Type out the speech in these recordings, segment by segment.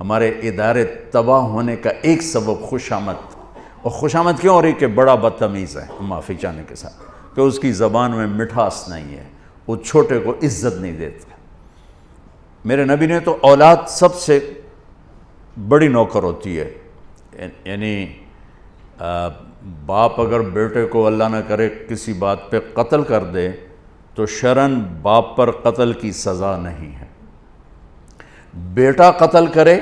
ہمارے ادارے تباہ ہونے کا ایک سبب خوشامد، اور خوشامد کیوں ہو رہی کہ بڑا بدتمیز ہے معافی چاہنے کے ساتھ، کہ اس کی زبان میں مٹھاس نہیں ہے، وہ چھوٹے کو عزت نہیں دیتا۔ میرے نبی نے تو اولاد سب سے بڑی نوکر ہوتی ہے، یعنی باپ اگر بیٹے کو اللہ نہ کرے کسی بات پہ قتل کر دے تو شرعاً باپ پر قتل کی سزا نہیں ہے۔ بیٹا قتل کرے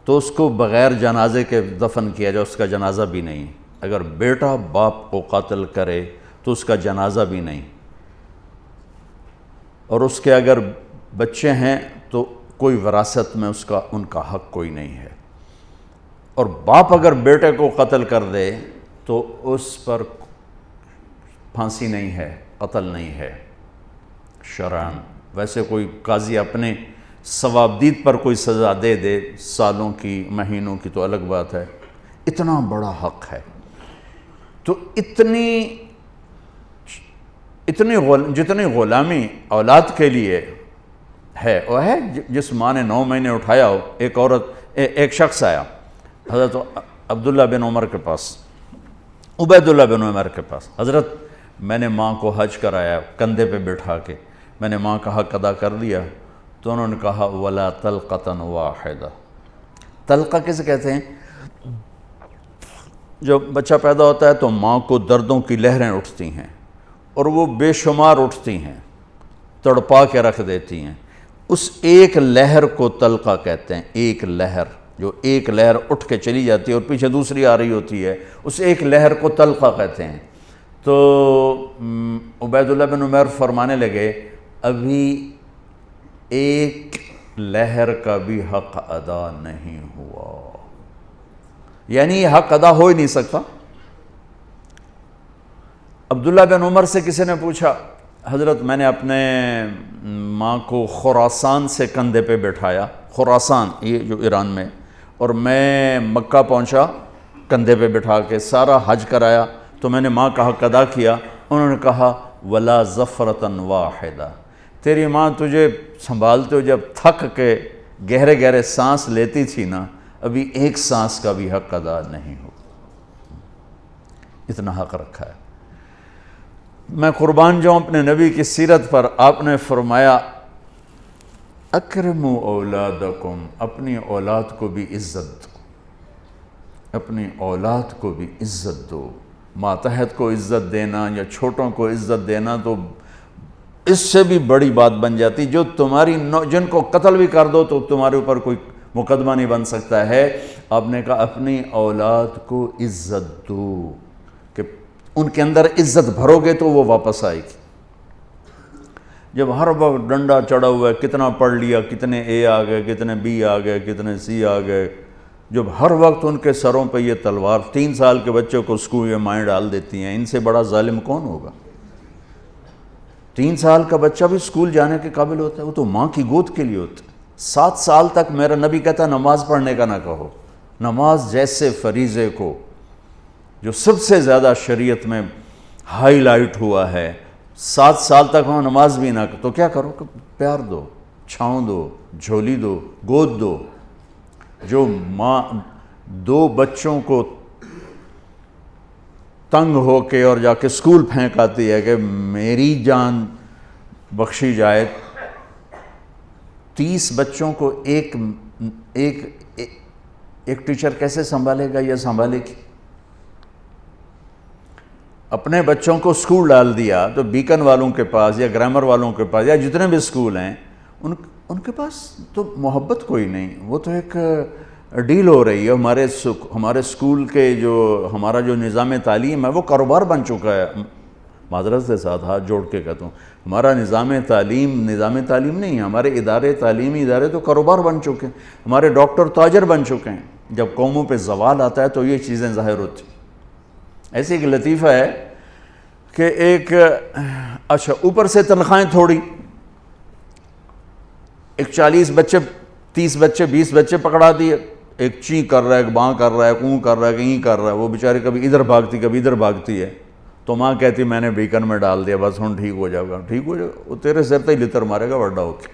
تو اس کو بغیر جنازے کے دفن کیا جائے، اس کا جنازہ بھی نہیں۔ اگر بیٹا باپ کو قتل کرے تو اس کا جنازہ بھی نہیں، اور اس کے اگر بچے ہیں تو کوئی وراثت میں ان کا حق کوئی نہیں ہے۔ اور باپ اگر بیٹے کو قتل کر دے تو اس پر پھانسی نہیں ہے، قتل نہیں ہے شرعاً۔ ویسے کوئی قاضی اپنے ثوابدید پر کوئی سزا دے دے سالوں کی مہینوں کی تو الگ بات ہے، اتنا بڑا حق ہے۔ تو جتنی غلامی اولاد کے لیے ہے، وہ ہے جس ماں نے 9 مہینے اٹھایا ہو۔ ایک شخص آیا حضرت عبداللہ بن عمر کے پاس، عبیداللہ بن عمر کے پاس، حضرت میں نے ماں کو حج کرایا کندھے پہ بٹھا کے، میں نے ماں کا حق ادا کر دیا، تو انہوں نے کہا ولا طلقۃ واحدہ۔ طلقہ کسے کہتے ہیں؟ جب بچہ پیدا ہوتا ہے تو ماں کو دردوں کی لہریں اٹھتی ہیں، اور وہ بے شمار اٹھتی ہیں، تڑپا کے رکھ دیتی ہیں۔ اس ایک لہر کو طلقہ کہتے ہیں۔ ایک لہر، جو ایک لہر اٹھ کے چلی جاتی ہے اور پیچھے دوسری آ رہی ہوتی ہے، اس ایک لہر کو طلقہ کہتے ہیں۔ تو عبیداللہ بن عمر فرمانے لگے ابھی ایک لہر کا بھی حق ادا نہیں ہوا، یعنی یہ حق ادا ہو ہی نہیں سکتا۔ عبداللہ بن عمر سے کسی نے پوچھا حضرت میں نے اپنے ماں کو خراسان سے کندھے پہ بٹھایا، خراسان یہ جو ایران میں، اور میں مکہ پہنچا کندھے پہ بٹھا کے، سارا حج کرایا، تو میں نے ماں کا حق ادا کیا۔ انہوں نے کہا ولا ظفرۃ واحدہ، تیری ماں تجھے سنبھالتے ہو جب تھک کے گہرے گہرے سانس لیتی تھی نا، ابھی ایک سانس کا بھی حق ادا نہیں ہو، اتنا حق رکھا ہے۔ میں قربان جاؤں اپنے نبی کی سیرت پر، آپ نے فرمایا اکرموا اولادکم، اپنی اولاد کو بھی عزت دو، اپنی اولاد کو بھی عزت دو۔ ماتحت کو عزت دینا یا چھوٹوں کو عزت دینا تو اس سے بھی بڑی بات بن جاتی، جو تمہاری جن کو قتل بھی کر دو تو تمہارے اوپر کوئی مقدمہ نہیں بن سکتا ہے۔ آپ نے کہا اپنی اولاد کو عزت دو، کہ ان کے اندر عزت بھرو گے تو وہ واپس آئے گی۔ جب ہر وقت ڈنڈا چڑھا ہوا ہے، کتنا پڑھ لیا، کتنے اے آ گئے، کتنے بی آ گئے، کتنے سی آ گئے، جب ہر وقت ان کے سروں پہ یہ تلوار، 3 سال کے بچوں کو اسکول میں مائیں ڈال دیتی ہیں، ان سے بڑا ظالم کون ہوگا؟ 3 سال کا بچہ بھی اسکول جانے کے قابل ہوتا ہے، وہ تو ماں کی گود کے لیے ہوتا ہے۔ 7 سال تک میرا نبی کہتا ہے نماز پڑھنے کا نہ کہو، نماز جیسے فریضے کو جو سب سے زیادہ شریعت میں ہائی لائٹ ہوا ہے، 7 سال تک وہاں نماز بھی نہ تو کیا کرو کہ پیار دو، چھاؤں دو، جھولی دو، گود دو۔ جو ماں 2 بچوں کو تنگ ہو کے اور جا کے اسکول پھینک آتی ہے کہ میری جان بخشی جائے، 30 بچوں کو ایک ٹیچر کیسے سنبھالے گا یا سنبھالے گی؟ اپنے بچوں کو اسکول ڈال دیا تو بیکن والوں کے پاس یا گرامر والوں کے پاس یا جتنے بھی اسکول ہیں ان کے پاس تو محبت کوئی نہیں، وہ تو ایک ڈیل ہو رہی ہے۔ ہمارے اسکول کے ہمارا جو نظام تعلیم ہے وہ کاروبار بن چکا ہے۔ معذرت کے ساتھ ہاتھ جوڑ کے کہتا ہوں، ہمارا نظام تعلیم نہیں ہے، ہمارے تعلیمی ادارے تو کاروبار بن چکے ہیں، ہمارے ڈاکٹر تاجر بن چکے ہیں۔ جب قوموں پہ زوال آتا ہے تو یہ چیزیں ظاہر ہوتی ہیں۔ ایسے ایک لطیفہ ہے کہ اچھا اوپر سے تنخواہیں تھوڑی، ایک 40 بچے 30 بچے 20 بچے پکڑا دیے، ایک چیں کر رہا ہے، ایک باں کر رہا ہے، ایک اون کر رہا ہے، کہیں کر رہا ہے، وہ بیچارے کبھی ادھر بھاگتی کبھی ادھر بھاگتی ہے، تو ماں کہتی میں نے بیکن میں ڈال دیا، بس ہن ٹھیک ہو جائے گا، ٹھیک ہو جائے گا، وہ تیرے سر تے ہی لتر مارے گا بڑا ہو کے۔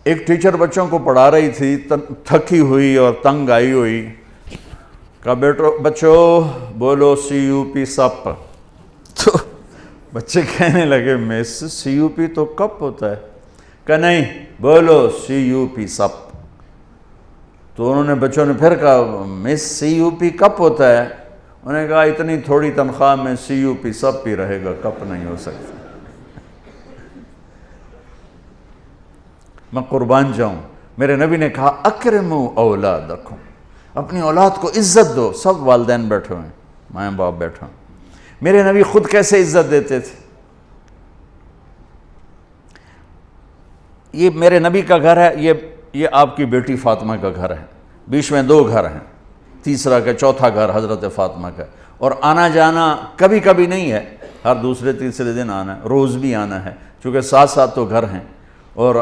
ایک ٹیچر بچوں کو پڑھا رہی تھی، تھکی ہوئی اور تنگ آئی ہوئی، کہا بچوں بولو CUP سپ۔ تو بچے کہنے لگے مس CUP تو کپ ہوتا ہے، کہ نہیں بولو CUP سپ۔ تو انہوں نے بچوں نے پھر کہا مس CUP کپ ہوتا ہے، انہوں نے کہا اتنی تھوڑی تنخواہ میں CUP سپ ہی رہے گا، کپ نہیں ہو سکتا۔ میں قربان جاؤں، میرے نبی نے کہا اکرموا اولادکم، اپنی اولاد کو عزت دو۔ سب والدین بیٹھے ہوئے ہیں، ماں باپ بیٹھے ہیں۔ میرے نبی خود کیسے عزت دیتے تھے؟ یہ میرے نبی کا گھر ہے، یہ آپ کی بیٹی فاطمہ کا گھر ہے، بیچ میں 2 گھر ہیں، تیسرا کا چوتھا گھر حضرت فاطمہ کا، اور آنا جانا کبھی کبھی نہیں ہے، ہر دوسرے تیسرے دن آنا ہے، روز بھی آنا ہے، چونکہ ساتھ ساتھ تو گھر ہیں۔ اور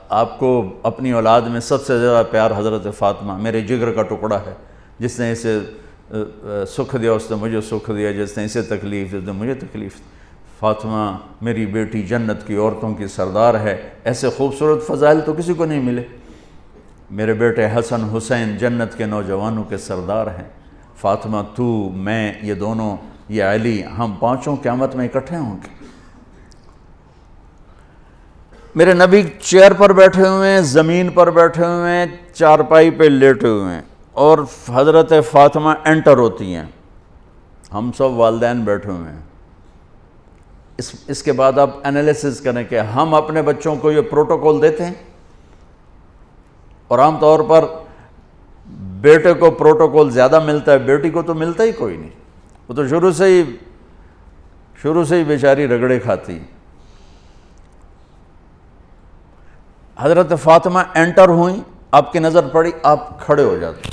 آپ کو اپنی اولاد میں سب سے زیادہ پیار حضرت فاطمہ، میرے جگر کا ٹکڑا ہے، جس نے اسے سکھ دیا اس نے مجھے سکھ دیا، جس نے اسے تکلیف دی اس نے مجھے تکلیف دی۔ فاطمہ میری بیٹی جنت کی عورتوں کی سردار ہے، ایسے خوبصورت فضائل تو کسی کو نہیں ملے۔ میرے بیٹے حسن حسین جنت کے نوجوانوں کے سردار ہیں۔ فاطمہ تو، میں، یہ دونوں، یہ علی، ہم پانچوں قیامت میں اکٹھے ہوں گے۔ میرے نبی چیئر پر بیٹھے ہوئے ہیں، زمین پر بیٹھے ہوئے ہیں، چارپائی پہ لیٹے ہوئے ہیں، اور حضرت فاطمہ انٹر ہوتی ہیں، ہم سب والدین بیٹھے ہوئے ہیں۔ اس کے بعد آپ انالیسس کریں کہ ہم اپنے بچوں کو یہ پروٹوکول دیتے ہیں، اور عام طور پر بیٹے کو پروٹوکول زیادہ ملتا ہے، بیٹی کو تو ملتا ہی کوئی نہیں، وہ تو شروع سے ہی بیچاری رگڑے کھاتی۔ حضرت فاطمہ انٹر ہوئیں، آپ کی نظر پڑی، آپ کھڑے ہو جاتے،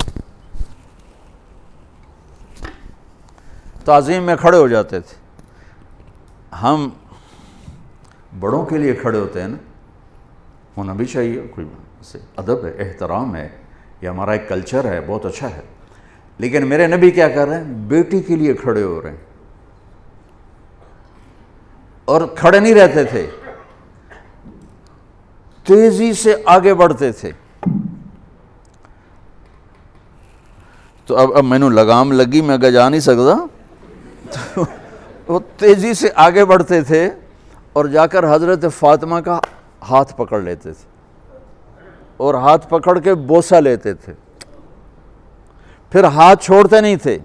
تعظیم میں کھڑے ہو جاتے تھے۔ ہم بڑوں کے لیے کھڑے ہوتے ہیں نا، ہونا بھی چاہیے، کوئی ادب ہے، احترام ہے، یہ ہمارا ایک کلچر ہے، بہت اچھا ہے۔ لیکن میرے نبی کیا کر رہے ہیں؟ بیٹی کے لیے کھڑے ہو رہے ہیں، اور کھڑے نہیں رہتے تھے، تیزی سے آگے بڑھتے تھے۔ تو اب میں نے لگام لگی، میں اگر جا نہیں سکتا، تو وہ تیزی سے آگے بڑھتے تھے اور جا کر حضرت فاطمہ کا ہاتھ پکڑ لیتے تھے، اور ہاتھ پکڑ کے بوسہ لیتے تھے، پھر ہاتھ چھوڑتے نہیں تھے،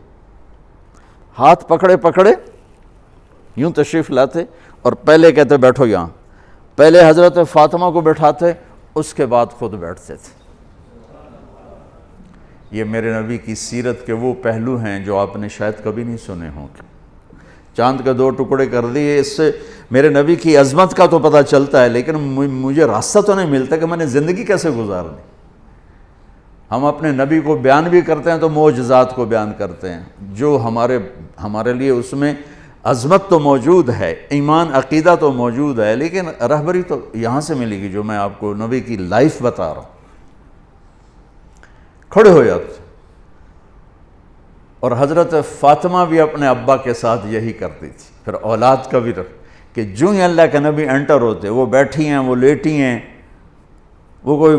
ہاتھ پکڑے پکڑے یوں تشریف لاتے، اور پہلے کہتے بیٹھو یہاں، پہلے حضرت فاطمہ کو بٹھاتے، اس کے بعد خود بیٹھتے تھے۔ یہ میرے نبی کی سیرت کے وہ پہلو ہیں جو آپ نے شاید کبھی نہیں سنے ہوں گے۔ چاند کے 2 ٹکڑے کر دیے، اس سے میرے نبی کی عظمت کا تو پتہ چلتا ہے، لیکن مجھے راستہ تو نہیں ملتا کہ میں نے زندگی کیسے گزارنی۔ ہم اپنے نبی کو بیان بھی کرتے ہیں تو معجزات کو بیان کرتے ہیں، جو ہمارے لیے اس میں عظمت تو موجود ہے، ایمان عقیدہ تو موجود ہے، لیکن رہبری تو یہاں سے ملے گی جو میں آپ کو نبی کی لائف بتا رہا ہوں۔ کھڑے ہو جاتے، اور حضرت فاطمہ بھی اپنے ابا کے ساتھ یہی کرتی تھی۔ پھر اولاد کا بھی رکھ کہ جو ہی اللہ کے نبی انٹر ہوتے، وہ بیٹھی ہیں، وہ لیٹی ہیں، وہ کوئی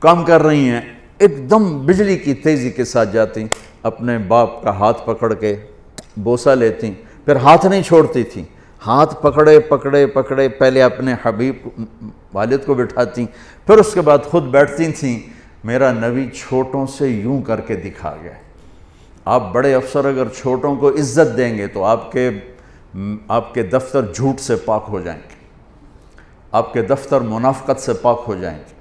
کام کر رہی ہیں، ایک دم بجلی کی تیزی کے ساتھ جاتی، اپنے باپ کا ہاتھ پکڑ کے بوسہ لیتی، پھر ہاتھ نہیں چھوڑتی تھی، ہاتھ پکڑے پکڑے پکڑے پہلے اپنے حبیب والد کو بٹھاتی، پھر اس کے بعد خود بیٹھتی تھیں۔ میرا نبی چھوٹوں سے یوں کر کے دکھا گیا۔ آپ بڑے افسر اگر چھوٹوں کو عزت دیں گے تو آپ کے دفتر جھوٹ سے پاک ہو جائیں گے، آپ کے دفتر منافقت سے پاک ہو جائیں گے،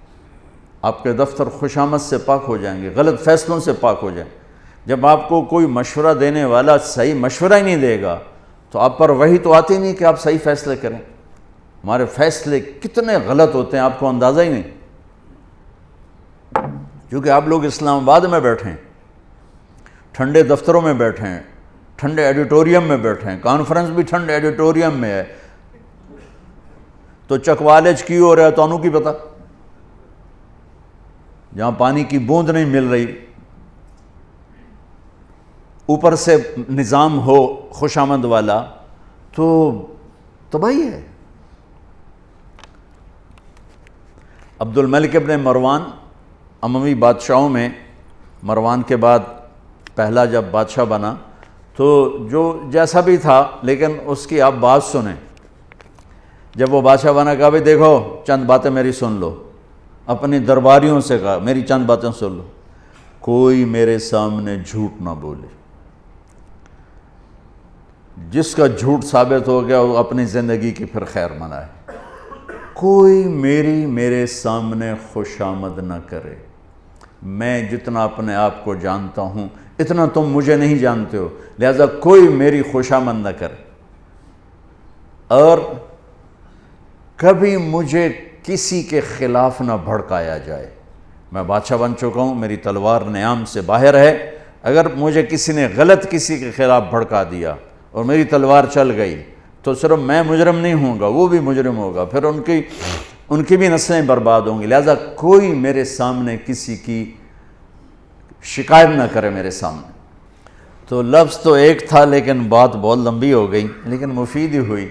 آپ کے دفتر خوشامد سے پاک ہو جائیں گے، غلط فیصلوں سے پاک ہو جائیں گے۔ جب آپ کو کوئی مشورہ دینے والا صحیح مشورہ ہی نہیں دے گا تو آپ پر وحی تو آتی نہیں کہ آپ صحیح فیصلے کریں۔ ہمارے فیصلے کتنے غلط ہوتے ہیں، آپ کو اندازہ ہی نہیں، کیونکہ آپ لوگ اسلام آباد میں بیٹھیں، ٹھنڈے دفتروں میں بیٹھیں، ٹھنڈے ایڈیٹوریم میں بیٹھیں، کانفرنس بھی ٹھنڈے ایڈیٹوریم میں ہے، تو چکوالج کی ہو رہا ہے تو انہوں کی پتہ، جہاں پانی کی بوند نہیں مل رہی، اوپر سے نظام ہو خوشامد والا تو تباہی ہے۔ عبد الملک ابن مروان اموی بادشاہوں میں مروان کے بعد پہلا جب بادشاہ بنا تو جو جیسا بھی تھا لیکن اس کی آپ بات سنیں. جب وہ بادشاہ بنا کہا بھائی دیکھو چند باتیں میری سن لو، اپنی درباریوں سے کہا میری چند باتیں سن لو، کوئی میرے سامنے جھوٹ نہ بولے. جس کا جھوٹ ثابت ہو گیا وہ اپنی زندگی کی پھر خیر منائے. کوئی میرے سامنے خوش آمد نہ کرے. میں جتنا اپنے آپ کو جانتا ہوں اتنا تم مجھے نہیں جانتے ہو، لہذا کوئی میری خوش آمد نہ کرے. اور کبھی مجھے کسی کے خلاف نہ بھڑکایا جائے. میں بادشاہ بن چکا ہوں، میری تلوار نیام سے باہر ہے. اگر مجھے کسی نے غلط کسی کے خلاف بھڑکا دیا اور میری تلوار چل گئی تو صرف میں مجرم نہیں ہوں گا، وہ بھی مجرم ہوگا، پھر ان کی بھی نسلیں برباد ہوں گی. لہذا کوئی میرے سامنے کسی کی شکایت نہ کرے میرے سامنے. تو لفظ تو ایک تھا لیکن بات بہت لمبی ہو گئی، لیکن مفید ہی ہوئی.